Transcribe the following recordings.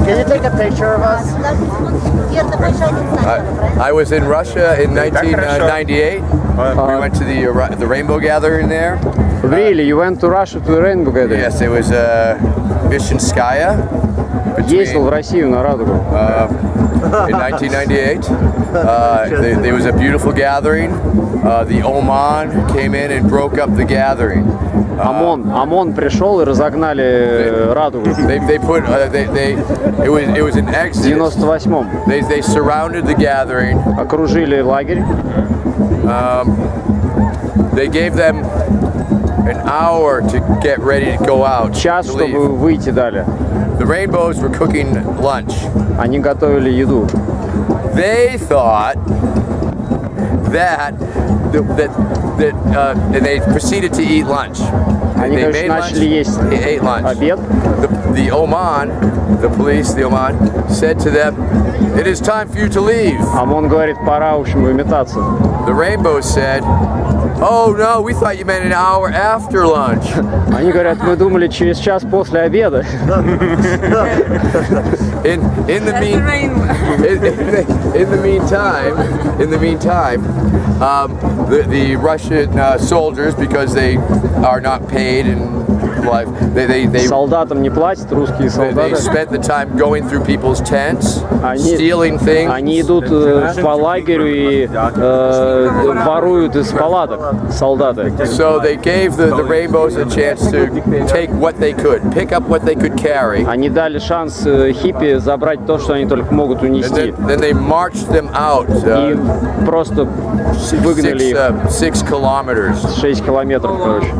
Can you take a picture of us? I was in Russia in 1998. We went to the Rainbow Gathering there. Really? You went to Russia to the Rainbow Gathering? Yes, it was Vishchenskaya. Ездил в Россию на Радугу. In 1998. There was a beautiful gathering. The Oman came in and broke up the gathering. ОМОН пришел и разогнали Радугу. It was an exodus. В 98-м. They surrounded the gathering. Окружили лагерь. They gave them an hour to get ready to go out. Час, чтобы выйти дали. The Rainbows were cooking lunch. Они готовили еду. They thought that and they proceeded to eat lunch. Они, They конечно, made начали есть ate lunch. обед. The Oman, the police, the Oman, said to them, "It is time for you to leave." ОМОН говорит, пора, в общем, выметаться. The Rainbows said, "Oh no, we thought you meant an hour after lunch." Они говорят, мы думали через час после обеда. In the meantime, the Russian soldiers, because they are not paid in life, Солдатам не платят, русские they солдаты. spent the time going through people's tents, stealing things. Они идут по лагерю и воруют из палаток солдаты. So they gave the Rainbows a chance to take what they could, pick up what they could carry. Они дали шанс хиппи забрать то, что они только могут унести. Then they marched them out. И просто выгнали их 6 kilometers. 6 километров, короче.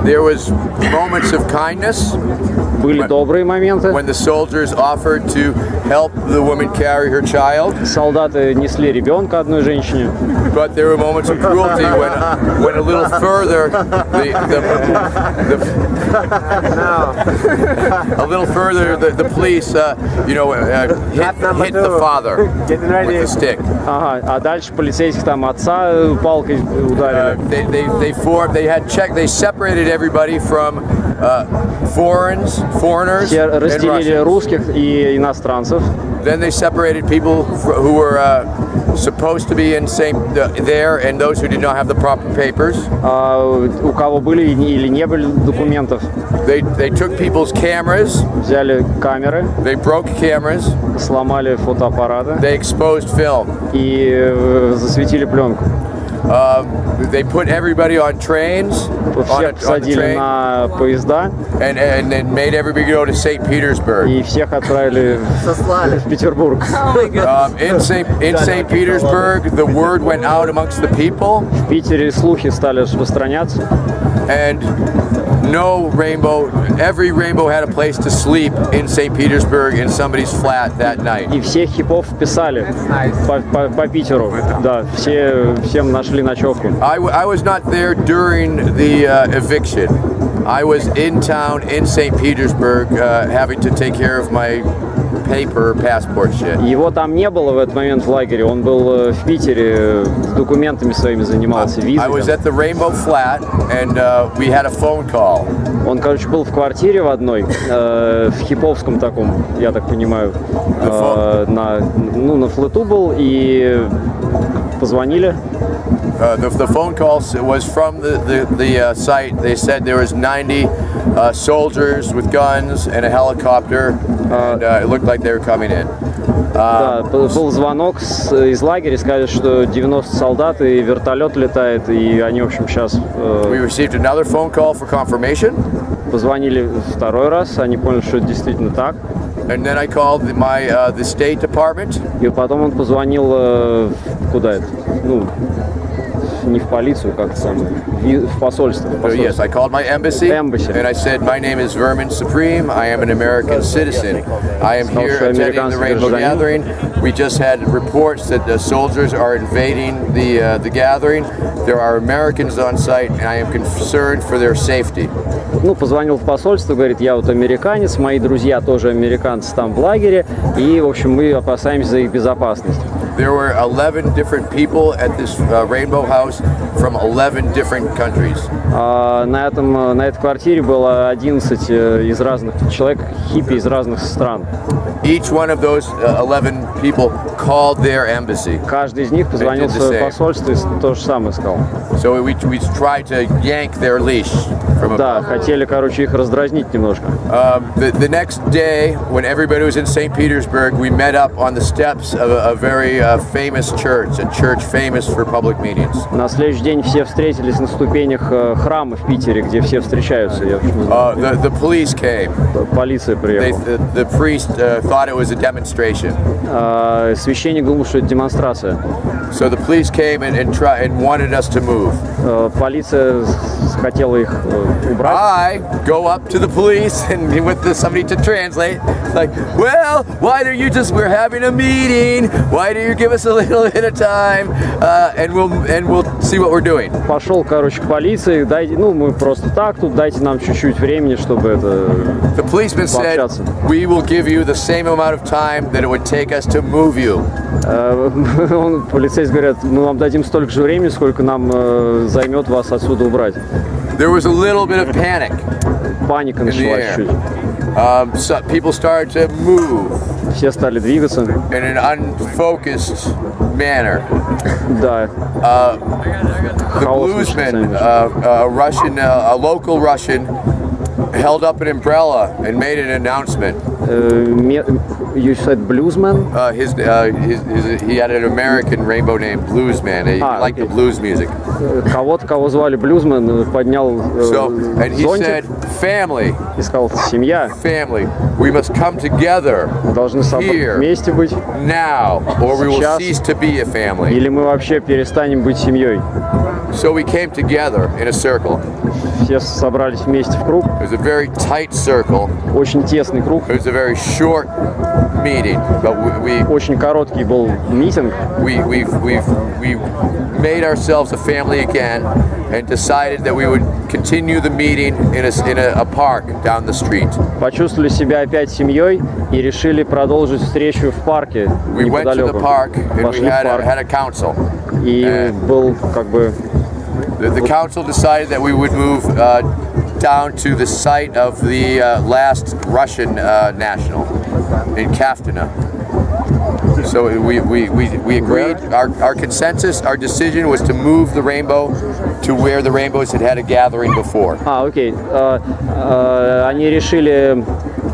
There was moments of kindness. Были добрые моменты. When the soldiers offered to help the woman carry her child. Soldaty несли ребенка одной женщине. But there were moments of cruelty when a little further the police hit the father with a stick. Ага, а дальше полицейских там отца палкой ударили. They separated everybody from foreigners Все and разделили Russians. русских и иностранцев. Then they separated people who were supposed to be in there and those who did not have the proper papers. У кого были или не были документов. They took people's cameras. Взяли камеры. They broke cameras. Сломали фотоаппараты. They exposed film. И засветили пленку. They put everybody on trains. Всех посадили на поезда. And then made everybody go to St. Petersburg. И всех отправили в Петербург. In St. Petersburg, the word went out amongst the people. В Питере слухи стали распространяться. And every rainbow had a place to sleep in St. Petersburg in somebody's flat that night. И всех хипов вписали по Питеру. Да, всем нашли ночевку. I was not there during the eviction. I was in town in St. Petersburg having to take care of my passport shit. Его там не было в этот момент в лагере. Он был в Питере, с документами своими занимался, визой. I was at the Rainbow Flat and we had a phone call. Он, короче, был в квартире в одной, в хиповском таком, я так понимаю, на флоту был, и позвонили. The phone call was from the site. They said there was 90 soldiers with guns and a helicopter, and it looked like they were coming in. Да, был звонок из лагеря, сказали, что 90 солдат и вертолет летает, и они, в общем, сейчас... We received another phone call for confirmation. Позвонили второй раз, они поняли, что это действительно так. And then I called the State Department. И потом он позвонил куда это? Ну, не в полицию, как это самое, в посольство. Yes, I called my embassy, and I said, my name is Vermin Supreme. I am an American citizen. I am here attending the Rainbow Gathering. We just had reports that the soldiers are invading the gathering. There are Americans on site, and I am concerned for their safety. Ну, позвонил в посольство, говорит, я вот американец, мои друзья тоже американцы там в лагере, и, в общем, мы опасаемся за их безопасность. There were 11 different people at this Rainbow House from 11 different countries. На этой квартире было 11 из разных человек, хиппи из разных стран. Each one of those 11 people called their embassy. Каждый из них позвонил в свое посольство и то же самое сказал. So we tried to yank their leash from Да, хотели, короче, их раздразнить немножко. The next day, when everybody was in St. Petersburg, we met up on the steps of a very famous church, a church famous for public meetings. На следующий день все встретились на ступенях храма в Питере, где все встречаются. The police came. Полиция приехала. The priest thought it was a demonstration. Священник думал, что это демонстрация. So the police came and wanted us to move. Полиция хотела их убрать. I go up to the police and with somebody to translate, like, well, why don't you we're having a meeting, why don't you give us a little bit of time, and we'll see what we're doing. Пошел, короче, к полиции, дайте, мы просто так тут, дайте нам чуть-чуть времени, чтобы это The policeman said, we will give you the same amount of time that it would take us to move you. Полицейские говорят, мы вам дадим столько же времени, сколько нам займет вас отсюда убрать. There was a little bit of panic. Паника началась чуть. So people started to move. Все стали двигаться. In an unfocused manner. Да. The bluesman, a local Russian, held up an umbrella and made an announcement. You said bluesman? He had an American rainbow name, Bluesman. He liked the blues music. Кого звали Блюзман, поднял and he said, family. И сказал, семья. Family. We must come together. Должны вместе быть. Now, or we will cease to be a family. Или мы вообще перестанем быть семьей. So we came together in a circle. Все собрались вместе в круг. It was a very tight circle. Очень тесный круг. It was a very short meeting, but очень короткий был митинг. We made ourselves a family again and decided that we would continue the meeting in a park down the street. Почувствовали себя опять семьей и решили продолжить встречу в парке неподалеку. We went to the park and we had a council. И был как бы The council decided that we would move down to the site of the last Russian national in Kaftana. So we agreed. Our consensus, our decision was to move the rainbow to where the rainbows had a gathering before. Окей. Они решили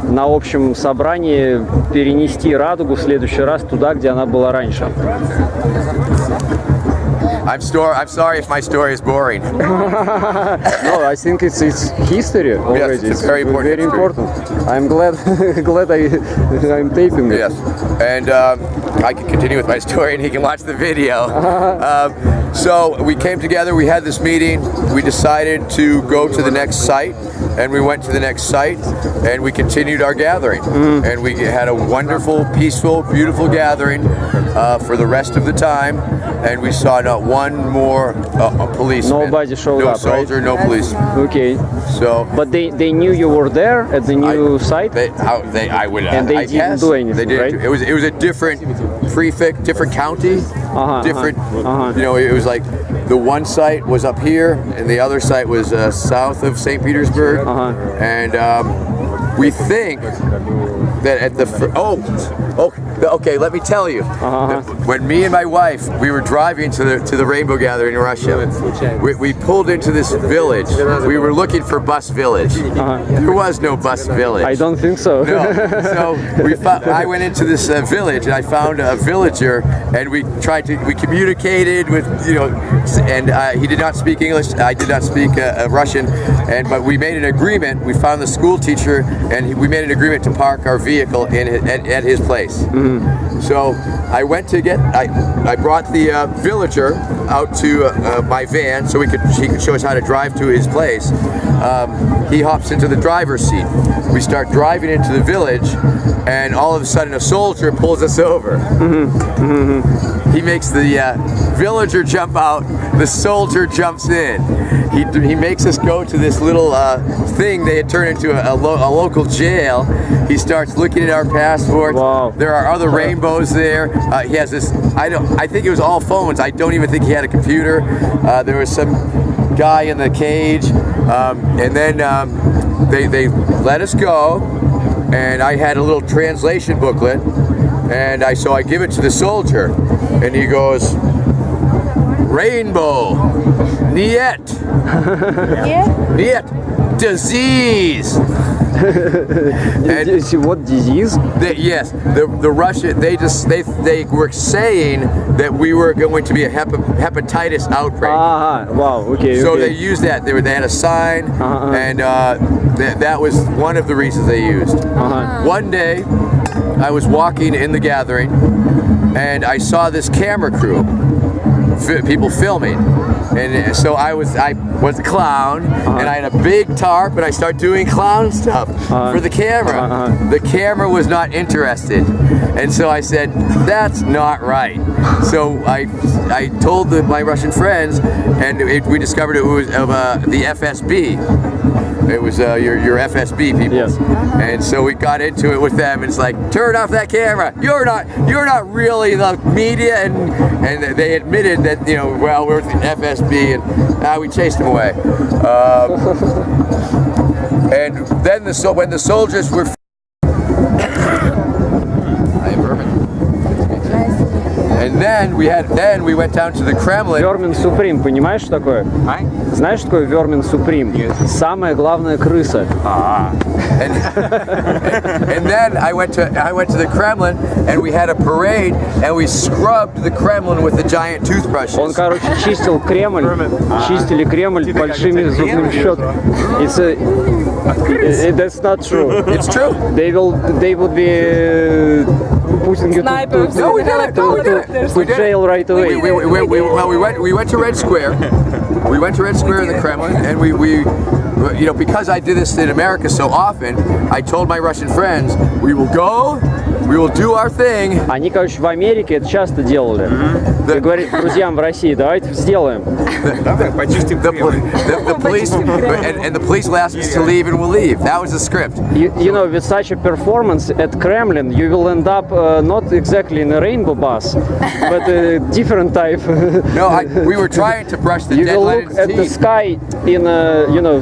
на общем собрании перенести Радугу в следующий раз туда, где она была раньше. I'm sorry if my story is boring. No, I think it's history already. Yes, it's very important. Very important. I'm glad I'm taping it. Yes, and I can continue with my story, and he can watch the video. So we came together. We had this meeting. We decided to go to the next site, and we went to the next site, and we continued our gathering. And we had a wonderful, peaceful, beautiful gathering for the rest of the time. And we saw not one more policeman. Nobody showed up, no soldier, right? No policeman. Okay. So, but they knew you were there at the new site. I would. And they didn't do anything, they didn't. Right? It was a different prefect, different county, different. You know, it was like the one site was up here, and the other site was south of St. Petersburg, and we think that at the okay, let me tell you. When me and my wife, we were driving to the rainbow gathering in Russia, we pulled into this village. We were looking for Bus Village. There was no Bus Village. I don't think so. No. So I went into this village and I found a villager, and we communicated with, and he did not speak English. I did not speak Russian, but we made an agreement. We found the school teacher, and we made an agreement to park our vehicle at his place. So I went to I brought the villager out to my van so he could show us how to drive to his place. He hops into the driver's seat. We start driving into the village, and all of a sudden a soldier pulls us over. He makes the villager jump out. The soldier jumps in. He makes us go to this little thing they had turned into a local local jail. He starts looking at our passports. Wow. There are other rainbows there. He has this. I think it was all phones. I don't even think he had a computer. There was some guy in the cage, and then they let us go. And I had a little translation booklet, and so I give it to the soldier, and he goes, "Rainbow, niet, niet, disease." And what disease? Yes, the Russian they were saying that we were going to be a hepatitis outbreak. Wow, okay. So okay. they used that. They had a sign, and that was one of the reasons they used. One day, I was walking in the gathering, and I saw this camera crew, people filming. And so I was a clown, and I had a big tarp, and I started doing clown stuff for the camera. The camera was not interested, and so I said, "That's not right." So I told my Russian friends, and we discovered it was of the FSB. It was your FSB people, yes. And so we got into it with them. It's like, turn off that camera. You're not really the media, and they admitted that well, we're the FSB, and we chased them away. And then when the soldiers were. And then we went down to the Kremlin. Vermin Supreme, понимаешь, что такое? Знаешь, что такое Vermin Supreme? Самая главная крыса. And then I went to the Kremlin, and we had a parade, and we scrubbed the Kremlin with the giant toothbrushes. Он, короче, чистил Кремль, чистили Кремль большими зубными щетками. That's not true. It's true. They would be putting you to jail right away. We went to Red Square. We went to Red Square in the Kremlin, and we because I did this in America so often, I told my Russian friends, we will do our thing. Они, короче, в Америке это часто делали. И говорит друзьям в России, давайте сделаем. The police and the police will ask us to leave, and we'll leave. That was the script. You know, with such a performance at Kremlin, you will end up not exactly in a rainbow bus, but a different type. No, we were trying to brush the You dead will look at the sky in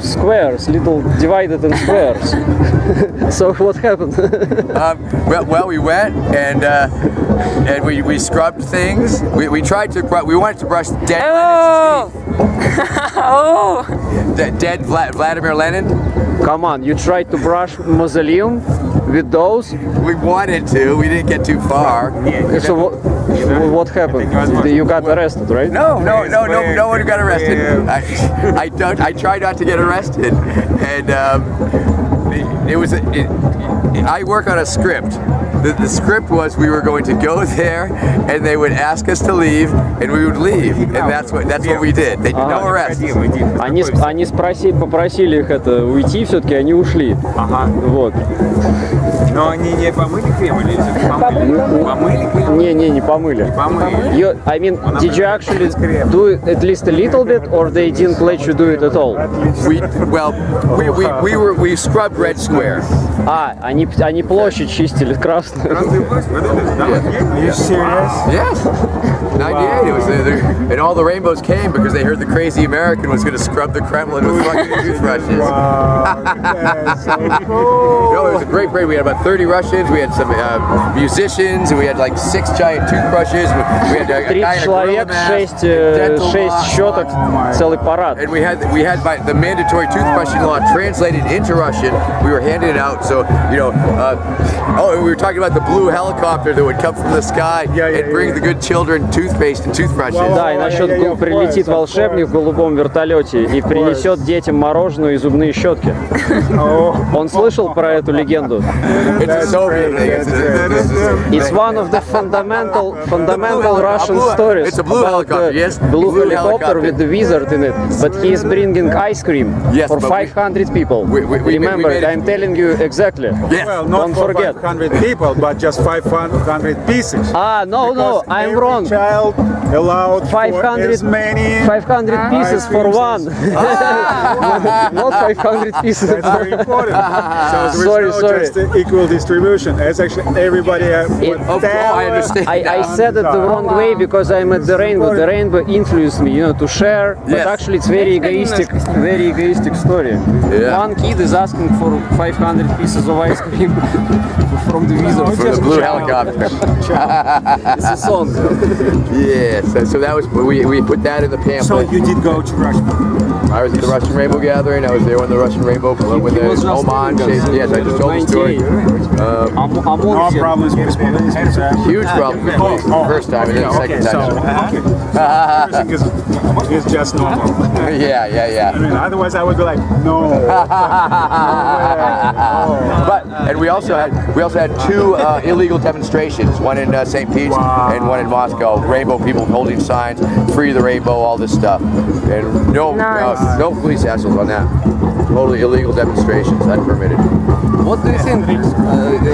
squares, little divided in squares. So what happened? Well, we went and we scrubbed things. We wanted to brush dead Lenin's teeth. Dead Vladimir Lenin. Come on, you tried to brush mausoleum with those? We wanted to. We didn't get too far. So what happened? You got arrested, right? No one got arrested. I tried not to get arrested, and I work on a script. The script was we were going to go there, and they would ask us to leave, and we would leave, and that's what we did. They did no arrest. Они попросили их уйти, все-таки они ушли. Вот. Но они не помыли Кремль или помыли Кремль? Не помыли. I mean, did you actually do it at least a little bit, or they didn't let you do it at all? We scrubbed Red Square. Они площадь чистили красную. Are you serious? Yes. 98. It was and all the rainbows came because they heard the crazy American was going to scrub the Kremlin with fucking toothbrushes. Wow, that's so cool. No, it was a great parade. We had about 30 Russians. We had some musicians, and we had like 6 giant toothbrushes. We had a guy in a gorilla mask, шесть щеток, целый парад. And we had the mandatory toothbrushing law translated into Russian. We were handing it out. So we were talking about the blue helicopter that would come from the sky and bring the good children toothpaste and toothbrushes. Да, и насчет прилетит волшебник в голубом вертолете и принесет детям мороженое и зубные щетки. Он слышал про эту легенду? It's a Soviet thing. It's one of the fundamental Russian stories. It's a blue helicopter, yes. Blue helicopter with the wizard in it, but he is bringing ice cream for 500 people. Remember, I'm telling you exactly. Yes. Well, not Don't for forget. 500 people, but just 500 pieces. No, I'm wrong. child allowed for 500 as many 500 pieces for one. Not 500 pieces. That's very important. So there's Sorry. just equal distribution. It's actually everybody I understand. I said it the wrong way because I'm at the rainbow. The rainbow influenced me, to share. But Yes. actually, it's very egoistic story. Yeah. One kid is asking for 500 pieces of ice cream from the wizard. For the blue helicopter. It's a song. Yeah, so that was we put that in the So pamphlet. you did go to Russia? I was at the Russian Rainbow Gathering. I was there when the Russian Rainbow when the was just Oman there, chased. Yes, I just told the story. 98. No problems with police. Huge problem with police the first time and then the second time. It's just normal. Yeah. I mean, otherwise I would be like, no. And we also had two illegal demonstrations, one in St. Pete's and one in Moscow. Rainbow people holding signs, free the rainbow, all this stuff, and no police hassles on that. Totally illegal demonstrations, unpermitted. What do you think?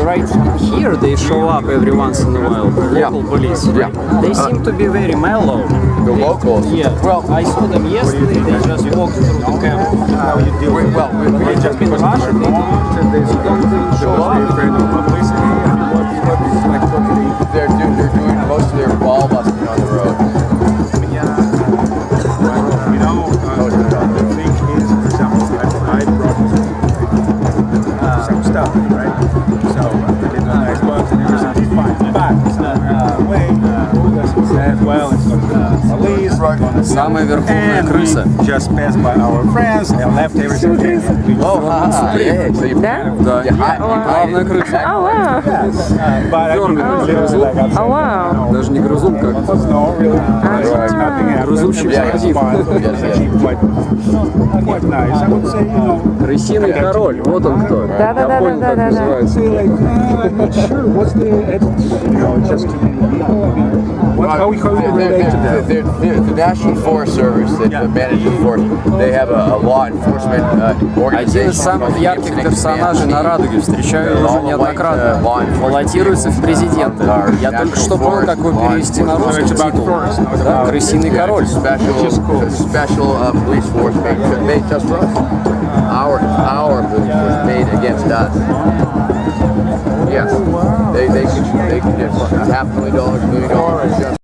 Right here, they show up every once in a while. Local police. Yeah. They seem to be very mellow. The locals. Yeah. Well, I saw them yesterday. They just walked through the camp. How you deal with They just in Russia. They don't show up. They're doing most of their ball busting on the road. the thing is, for example, I brought some stuff, right? So I did the nice bugs and everything's fine. But it's not way. As well, it's not police. Самая верховная крыса. Just passed by our friends and left everything. Yeah, so you Главная крыса. But I think literally like outside. Oh, wow. Даже не грызун, как No, really. Nothing happened. Грызущий It's fine. Yes, yes. Actually quite nice. I would say, Крысиный король. Вот он кто. Я понял, как называется. say like, I'm not sure what's the, just how we relate to that. The National Forest Service that manages the forest, they have a law enforcement Один organization. из самых ярких персонажей на Радуге, встречаю его уже неоднократно, баллотируется в президенты. Я только что понял, как его перевести на русский титул. Да, Крысиный король. Special police force made just for us. Our police was made against us. Yes, they can get $500,000, $1 million just